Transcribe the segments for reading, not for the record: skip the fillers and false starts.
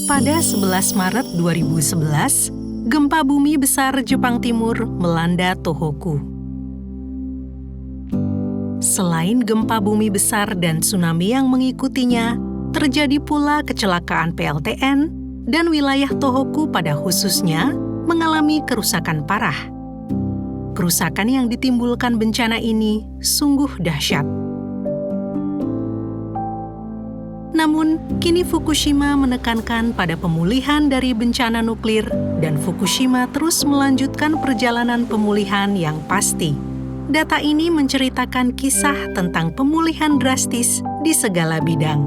Pada 11 Maret 2011, gempa bumi besar Jepang Timur melanda Tohoku. Selain gempa bumi besar dan tsunami yang mengikutinya, terjadi pula kecelakaan PLTN dan wilayah Tohoku pada khususnya mengalami kerusakan parah. Kerusakan yang ditimbulkan bencana ini sungguh dahsyat. Namun, kini Fukushima menekankan pada pemulihan dari bencana nuklir dan Fukushima terus melanjutkan perjalanan pemulihan yang pasti. Data ini menceritakan kisah tentang pemulihan drastis di segala bidang.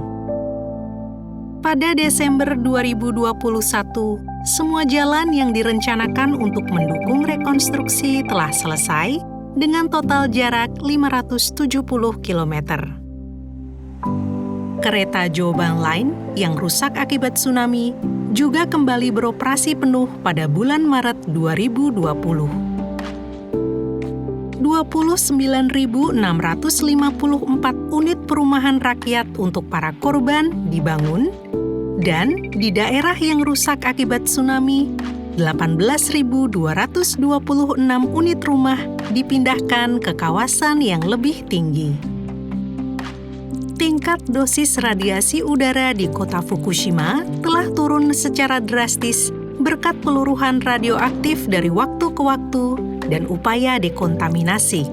Pada Desember 2021, semua jalan yang direncanakan untuk mendukung rekonstruksi telah selesai dengan total jarak 570 km. Kereta Joban Line yang rusak akibat tsunami juga kembali beroperasi penuh pada bulan Maret 2020. 29.654 unit perumahan rakyat untuk para korban dibangun, dan di daerah yang rusak akibat tsunami, 18.226 unit rumah dipindahkan ke kawasan yang lebih tinggi. Tingkat dosis radiasi udara di kota Fukushima telah turun secara drastis berkat peluruhan radioaktif dari waktu ke waktu dan upaya dekontaminasi.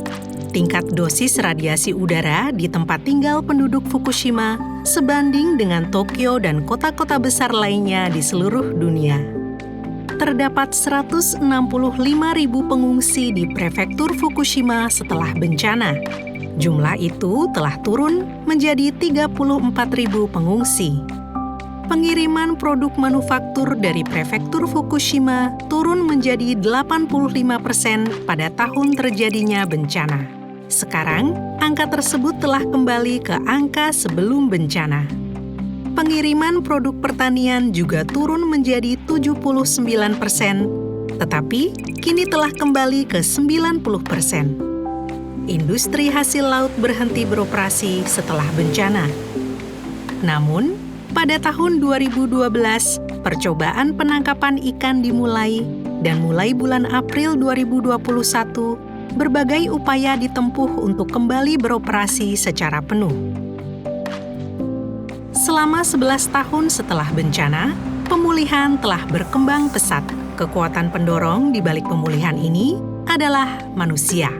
Tingkat dosis radiasi udara di tempat tinggal penduduk Fukushima sebanding dengan Tokyo dan kota-kota besar lainnya di seluruh dunia. Terdapat 165.000 pengungsi di prefektur Fukushima setelah bencana. Jumlah itu telah turun menjadi 34.000 pengungsi. Pengiriman produk manufaktur dari prefektur Fukushima turun menjadi 85% pada tahun terjadinya bencana. Sekarang, angka tersebut telah kembali ke angka sebelum bencana. Pengiriman produk pertanian juga turun menjadi 79%, tetapi kini telah kembali ke 90%. Industri hasil laut berhenti beroperasi setelah bencana. Namun, pada tahun 2012, percobaan penangkapan ikan dimulai, dan mulai bulan April 2021, berbagai upaya ditempuh untuk kembali beroperasi secara penuh. Selama 11 tahun setelah bencana, pemulihan telah berkembang pesat. Kekuatan pendorong di balik pemulihan ini adalah manusia.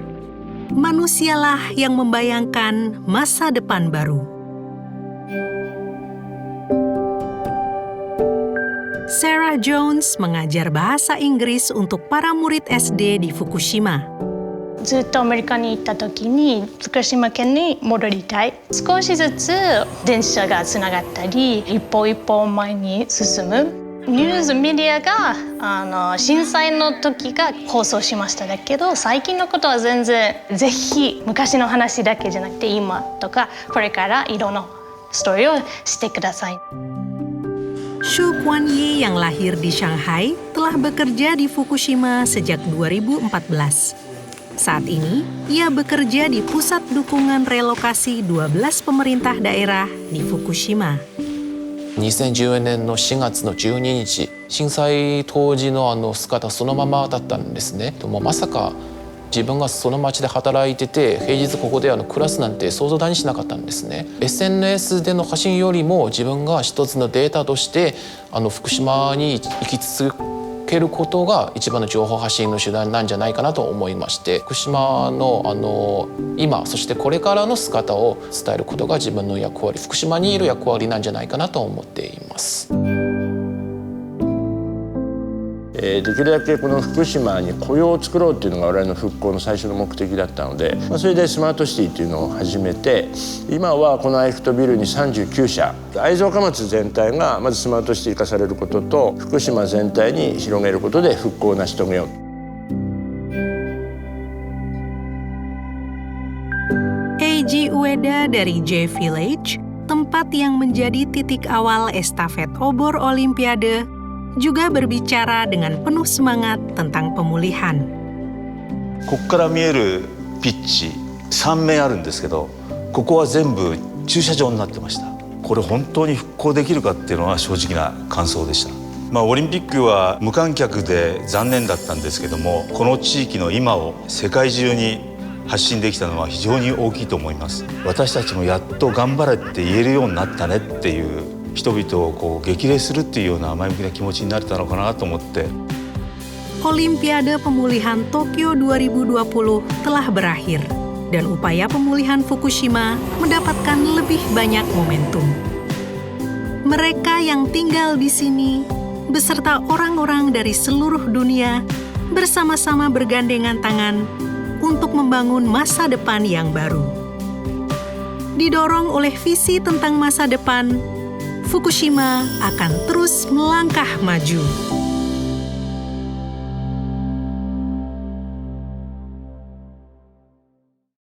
Manusialah yang membayangkan masa depan baru. Sarah Jones mengajar bahasa Inggris untuk para murid SD di Fukushima. ずっとアメリカに行った時に福島県に戻りたい。少しずつ電車がつながったり、一歩一歩前に進む。ニュースメディアが震災の時が放送しましただけど、最近のことは全然ぜひ昔の話だけじゃなくて今とかこれからいろんなストーリーをしてください。Shu Kuan-yi yang lahir di Shanghai telah bekerja di Fukushima sejak 2014. Saat ini, ia bekerja di Pusat Dukungan Relokasi 12 pemerintah daerah di Fukushima. 2014年の4月の12日、震災当時の姿そのままだったんですね。もうまさか自分がその町で働いてて、平日ここで暮らすなんて想像だにしなかったんですね。SNS での発信よりも自分が一つのデータとして福島に生き続けることが一番の情報発信の手段なんじゃないかなと思いまして、福島の今そしてこれからの姿を伝えることが自分の役割、福島にいる役割なんじゃないかなと思っています。できるだけこの福島に雇用を作ろうっていうのが我々の復興の最初の目的だったので、それでスマートシティっていうのを始めて、今はこのアイフトビルに39社、会津若松全体がまずスマートシティ化されることと、福島全体に広げることで復興を成し遂げよう。Eiji Ueda dari J Village, tempat yang menjadi titik awal estafet obor Olimpiade, juga berbicara dengan penuh semangat tentang pemulihan. ここから見えるピッチ3面あるんですけど、ここは全部駐車場になってました。これ本当に復興できるかっていうのは正直な感想でした。オリンピックは無観客で残念だったんですけども、この地域の今を世界中に発信できたのは非常に大きいと思います。私たちもやっと頑張れって言えるようになったねっていう、人々をこう激励するっていうような前向きな気持ちになれたのかなと思って。Olimpiade Pemulihan Tokyo 2020 telah berakhir dan upaya pemulihan Fukushima mendapatkan lebih banyak momentum. Mereka yang tinggal di sini beserta orang-orang dari seluruh dunia bersama-sama bergandengan tangan untuk membangun masa depan yang baru. Didorong oleh visi tentang masa depan, Fukushima akan terus melangkah maju.